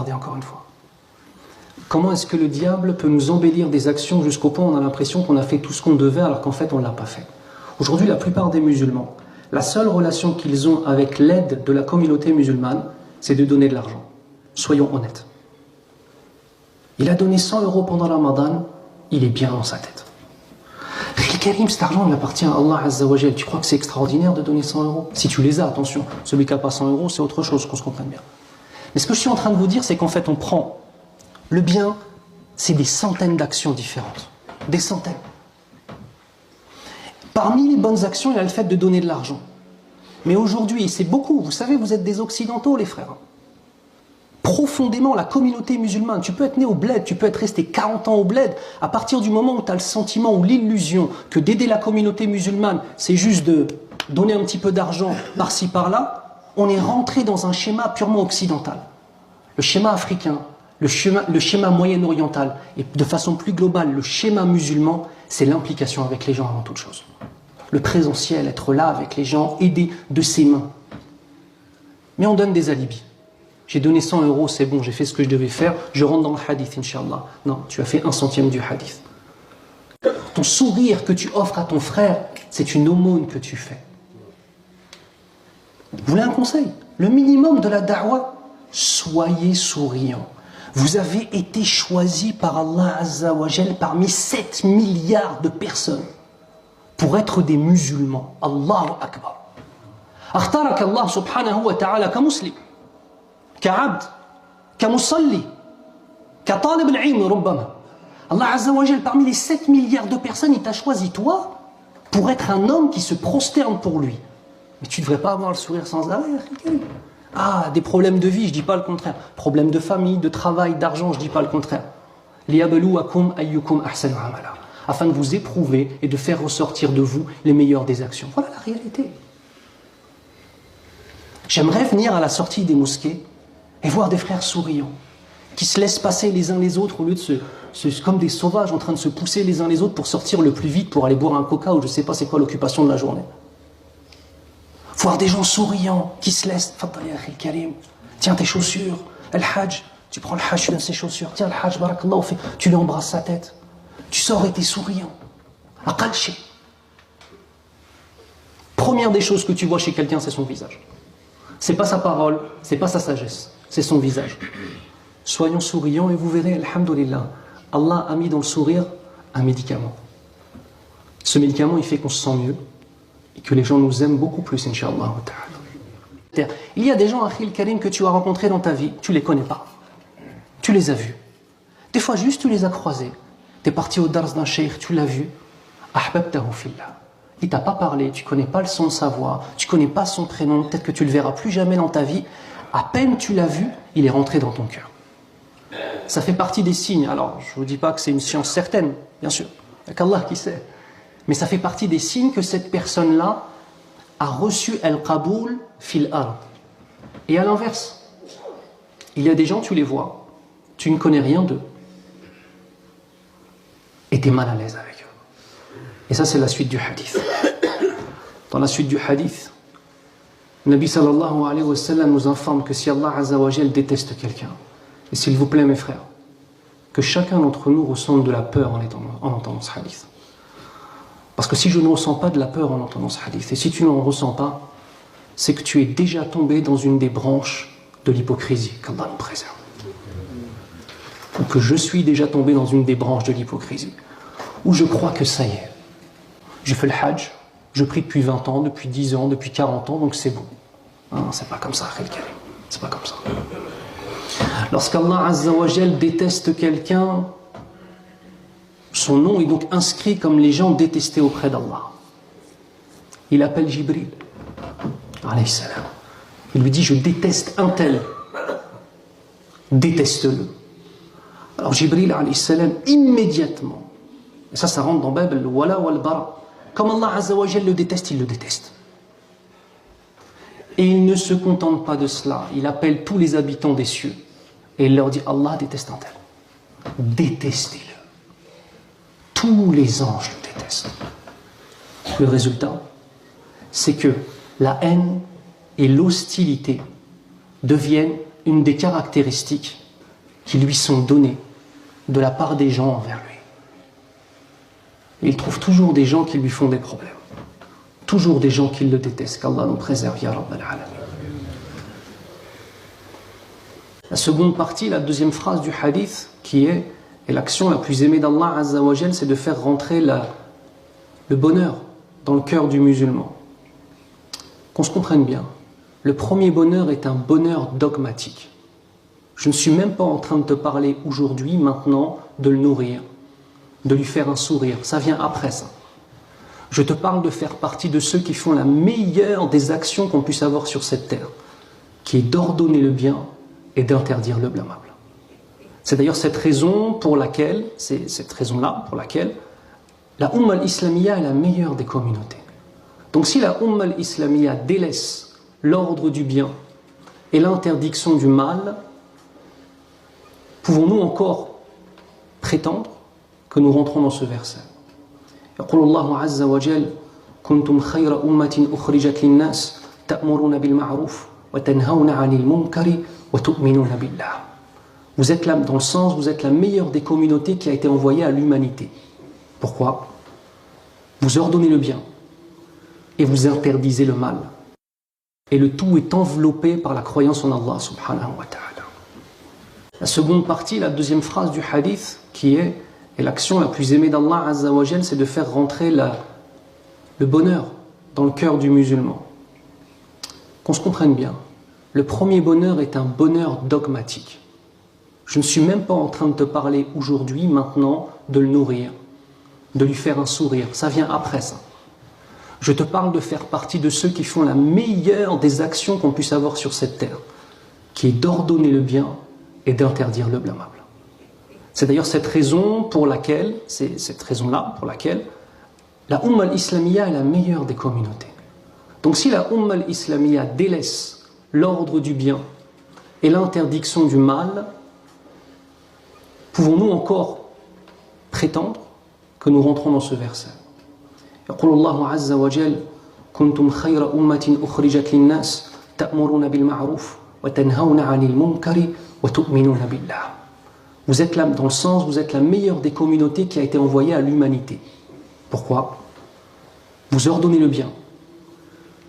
Regardez encore une fois. Comment est-ce que le diable peut nous embellir des actions jusqu'au point où on a l'impression qu'on a fait tout ce qu'on devait alors qu'en fait on ne l'a pas fait. Aujourd'hui, la plupart des musulmans, la seule relation qu'ils ont avec l'aide de la communauté musulmane, c'est de donner de l'argent. Soyons honnêtes. Il a donné 100 € pendant le Ramadan, il est bien dans sa tête. Karim, cet argent il appartient à Allah Azza wa Jal. Tu crois que c'est extraordinaire de donner 100 €? Si tu les as, attention. Celui qui n'a pas 100 €, c'est autre chose, qu'on se comprenne bien. Mais ce que je suis en train de vous dire, c'est qu'en fait, on prend le bien, c'est des centaines d'actions différentes. Des centaines. Parmi les bonnes actions, il y a le fait de donner de l'argent. Mais aujourd'hui, c'est beaucoup. Vous savez, vous êtes des occidentaux, les frères. Profondément, la communauté musulmane, tu peux être né au bled, tu peux être resté 40 ans au bled, à partir du moment où tu as le sentiment ou l'illusion que d'aider la communauté musulmane, c'est juste de donner un petit peu d'argent par-ci par-là, on est rentré dans un schéma purement occidental. Le schéma africain, le schéma moyen-oriental, et de façon plus globale, le schéma musulman, c'est l'implication avec les gens avant toute chose. Le présentiel, être là avec les gens, aider de ses mains. Mais on donne des alibis. J'ai donné 100 €, c'est bon, j'ai fait ce que je devais faire, je rentre dans le hadith, Inch'Allah. Non, tu as fait 1/100 du hadith. Ton sourire que tu offres à ton frère, c'est une aumône que tu fais. Vous voulez un conseil? Le minimum de la da'wah, soyez souriant. Vous avez été choisi par Allah Azza wa Jal parmi 7 milliards de personnes pour être des musulmans. Allahu Akbar. Akhtarak Allah subhanahu wa ta'ala ka muslim. كعبد كمصلي كطالب العلم ربما Allah Azza wa Jal, parmi les 7 milliards de personnes, il t'a choisi toi pour être un homme qui se prosterne pour lui. Mais tu ne devrais pas avoir le sourire sans arrêt. Ah, des problèmes de vie, je ne dis pas le contraire. Problèmes de famille, de travail, d'argent, je ne dis pas le contraire. لِيَبْلُوَكُمْ أَيُّكُمْ أَحْسَنُ عَمَلًا, afin de vous éprouver et de faire ressortir de vous les meilleures des actions. Voilà la réalité. J'aimerais venir à la sortie des mosquées et voir des frères souriants, qui se laissent passer les uns les autres au lieu de comme des sauvages en train de se pousser les uns les autres pour sortir le plus vite, pour aller boire un coca ou je ne sais pas c'est quoi l'occupation de la journée. Voir des gens souriants qui se laissent. Tiens tes chaussures, Al-Hajj, tu prends le Hajj, tu donnes ses chaussures, tiens le Hajj, barakallahu fi, tu lui embrasses sa tête. Tu sors et t'es souriant. Aqal shay. Première des choses que tu vois chez quelqu'un, c'est son visage. C'est pas sa parole, c'est pas sa sagesse, c'est son visage. Soyons souriants et vous verrez, alhamdoulilah, Allah a mis dans le sourire un médicament. Ce médicament, il fait qu'on se sent mieux et que les gens nous aiment beaucoup plus, Inch'Allah. Il y a des gens, Akhil Karim, que tu as rencontrés dans ta vie, tu les connais pas. Tu les as vus. Des fois, juste tu les as croisés. Tu es parti au dars d'un cheikh, tu l'as vu. Ahbabtahu fillah. Il t'a pas parlé, tu connais pas le son de sa voix, tu connais pas son prénom, peut-être que tu le verras plus jamais dans ta vie. À peine tu l'as vu, il est rentré dans ton cœur. Ça fait partie des signes. Alors, je vous dis pas que c'est une science certaine, bien sûr. Il n'y a qu'Allah qui sait. Mais ça fait partie des signes que cette personne-là a reçu al-qaboul fil ard. Et à l'inverse, il y a des gens, tu les vois, tu ne connais rien d'eux. Et tu es mal à l'aise avec eux. Et ça, c'est la suite du hadith. Dans la suite du hadith, Nabi sallallahu alayhi wa sallam nous informe que si Allah Azza wa Jal déteste quelqu'un, et s'il vous plaît mes frères, que chacun d'entre nous ressente de la peur en entendant ce hadith. Parce que si je ne ressens pas de la peur en entendant ce hadith, et si tu n'en ressens pas, c'est que tu es déjà tombé dans une des branches de l'hypocrisie, qu'Allah nous préserve. Ou que je suis déjà tombé dans une des branches de l'hypocrisie, où je crois que ça y est, j'ai fait le hajj, je prie depuis 20 ans, depuis 10 ans, depuis 40 ans, donc c'est bon. Non, c'est pas comme ça, c'est pas comme ça. Lorsqu'Allah Azza wa Jal déteste quelqu'un, son nom est donc inscrit comme les gens détestés auprès d'Allah. Il appelle Jibril, alayhi salam. Il lui dit, je déteste un tel. Déteste-le. Alors Jibril, alayhi salam, immédiatement, et ça rentre dans Bab al-Wala wal-Bara, comme Allah Azza wa Jal le déteste, il le déteste. Et il ne se contente pas de cela, il appelle tous les habitants des cieux, et il leur dit, Allah déteste un tel. Détestez-le. Tous les anges le détestent. Le résultat, c'est que la haine et l'hostilité deviennent une des caractéristiques qui lui sont donnés de la part des gens envers lui. Et il trouve toujours des gens qui lui font des problèmes. Toujours des gens qui le détestent. Qu'Allah nous préserve, ya Rabbal Alamin. La seconde partie, la deuxième phrase du hadith, qui est « Et l'action la plus aimée d'Allah Azza wa Jal, c'est de faire rentrer le bonheur dans le cœur du musulman. » Qu'on se comprenne bien, le premier bonheur est un bonheur dogmatique. Je ne suis même pas en train de te parler aujourd'hui, maintenant, de le nourrir, de lui faire un sourire. Ça vient après ça. Je te parle de faire partie de ceux qui font la meilleure des actions qu'on puisse avoir sur cette terre, qui est d'ordonner le bien et d'interdire le blâmable. C'est d'ailleurs cette raison pour laquelle, c'est cette raison-là pour laquelle la Ummah al-Islamiyya est la meilleure des communautés. Donc si la Ummah al-Islamiyya délaisse l'ordre du bien et l'interdiction du mal, pouvons-nous encore prétendre que nous rentrons dans ce verset? يقول الله عز وجل كنتم خير أمة أخرجت للناس تأمرون بالمعروف وتنهون عن المنكر وتؤمنون بالله. Vous êtes là, dans le sens, vous êtes la meilleure des communautés qui a été envoyée à l'humanité. Pourquoi? Vous ordonnez le bien et vous interdisez le mal. Et le tout est enveloppé par la croyance en Allah subhanahu wa ta'ala. La seconde partie, la deuxième phrase du hadith, qui est « Et l'action la plus aimée d'Allah Azza wa Jal, c'est de faire rentrer le bonheur dans le cœur du musulman. » Qu'on se comprenne bien, le premier bonheur est un bonheur dogmatique. Je ne suis même pas en train de te parler aujourd'hui, maintenant, de le nourrir, de lui faire un sourire. Ça vient après ça. Je te parle de faire partie de ceux qui font la meilleure des actions qu'on puisse avoir sur cette terre, qui est d'ordonner le bien et d'interdire le blâmable. C'est d'ailleurs cette raison pour laquelle, c'est cette raison-là pour laquelle la Ummah al-Islamiyya est la meilleure des communautés. Donc si la Ummah al-Islamiyya délaisse l'ordre du bien et l'interdiction du mal, pouvons-nous encore prétendre que nous rentrons dans ce verset? يقول الله عز وجل كنتم خير أمة أخرجت للناس تأمرون بالمعروف وتنهون عن المنكر وتؤمنون بالله. Vous êtes là, dans le sens, vous êtes la meilleure des communautés qui a été envoyée à l'humanité. Pourquoi? Vous ordonnez le bien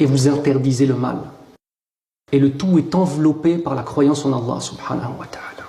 et vous interdisez le mal. Et le tout est enveloppé par la croyance en Allah subhanahu wa ta'ala.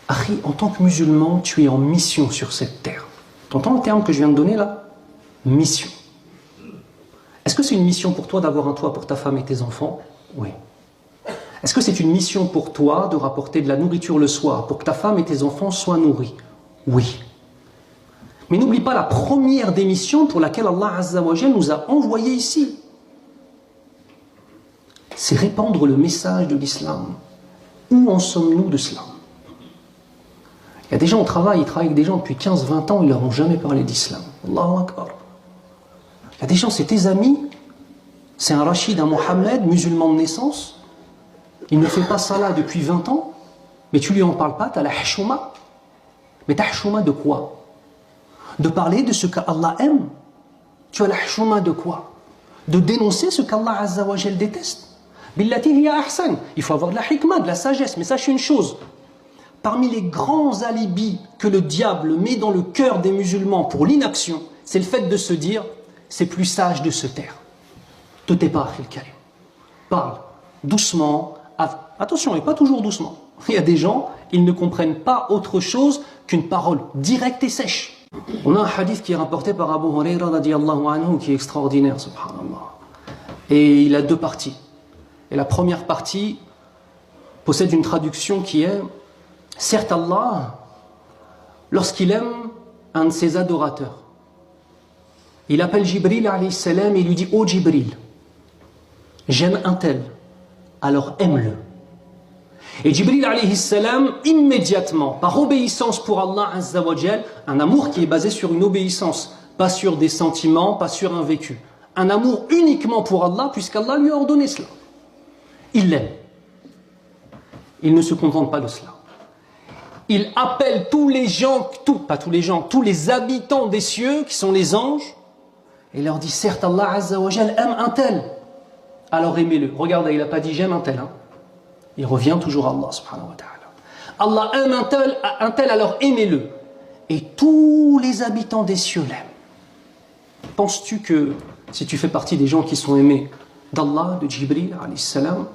Akhi, en tant que musulman, tu es en mission sur cette terre. Tu entends le terme que je viens de donner là? Mission. Est-ce que c'est une mission pour toi d'avoir un toit pour ta femme et tes enfants? Oui. Est-ce que c'est une mission pour toi de rapporter de la nourriture le soir pour que ta femme et tes enfants soient nourris? Oui. Mais n'oublie pas la première des missions pour laquelle Allah Azza wa Jal nous a envoyés ici. C'est répandre le message de l'islam. Où en sommes-nous de cela? Il y a des gens au travail, ils travaillent avec des gens depuis 15-20 ans, ils ne leur ont jamais parlé d'islam. Allahu Akbar. Il y a des gens, c'est tes amis, c'est un Rachid, un Mohammed, musulman de naissance, il ne fait pas ça là depuis 20 ans, mais tu lui en parles pas, tu as la hashuma. Mais ta hashuma de quoi? De parler de ce qu'Allah aime. Tu as la hashuma de quoi? De dénoncer ce qu'Allah Azza wa Jal déteste. Billati hiya ahsan. Il faut avoir de la hikmah, de la sagesse, mais sache une chose. Parmi les grands alibis que le diable met dans le cœur des musulmans pour l'inaction, c'est le fait de se dire c'est plus sage de se taire. Te tais pas, Akhil Karim. Parle doucement. Attention, et pas toujours doucement. Il y a des gens, ils ne comprennent pas autre chose qu'une parole directe et sèche. On a un hadith qui est rapporté par Abu Huraira radiyallahu anhu qui est extraordinaire, subhanallah. Et il a deux parties. Et la première partie possède une traduction qui est: certes Allah, lorsqu'il aime un de ses adorateurs, il appelle Jibril alayhi salam et il lui dit: oh Jibril, j'aime un tel, alors aime-le. Et Jibril alayhi salam, immédiatement, par obéissance pour Allah Azza wa Jal, un amour qui est basé sur une obéissance, pas sur des sentiments, pas sur un vécu. Un amour uniquement pour Allah, puisqu'Allah lui a ordonné cela. Il l'aime. Il ne se contente pas de cela. Il appelle tous les gens, pas tous les gens, tous les habitants des cieux, qui sont les anges, et leur dit: certes Allah Azza wa Jal aime un tel, alors aimez-le. Regardez, il n'a pas dit j'aime un tel. Il revient toujours à Allah subhanahu wa ta'ala. Allah aime un tel, alors aimez-le. Et tous les habitants des cieux l'aiment. Penses-tu que si tu fais partie des gens qui sont aimés d'Allah, de Jibril, alayhi salam,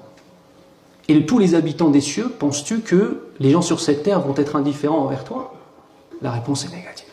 et de tous les habitants des cieux, penses-tu que les gens sur cette terre vont être indifférents envers toi? La réponse est négative.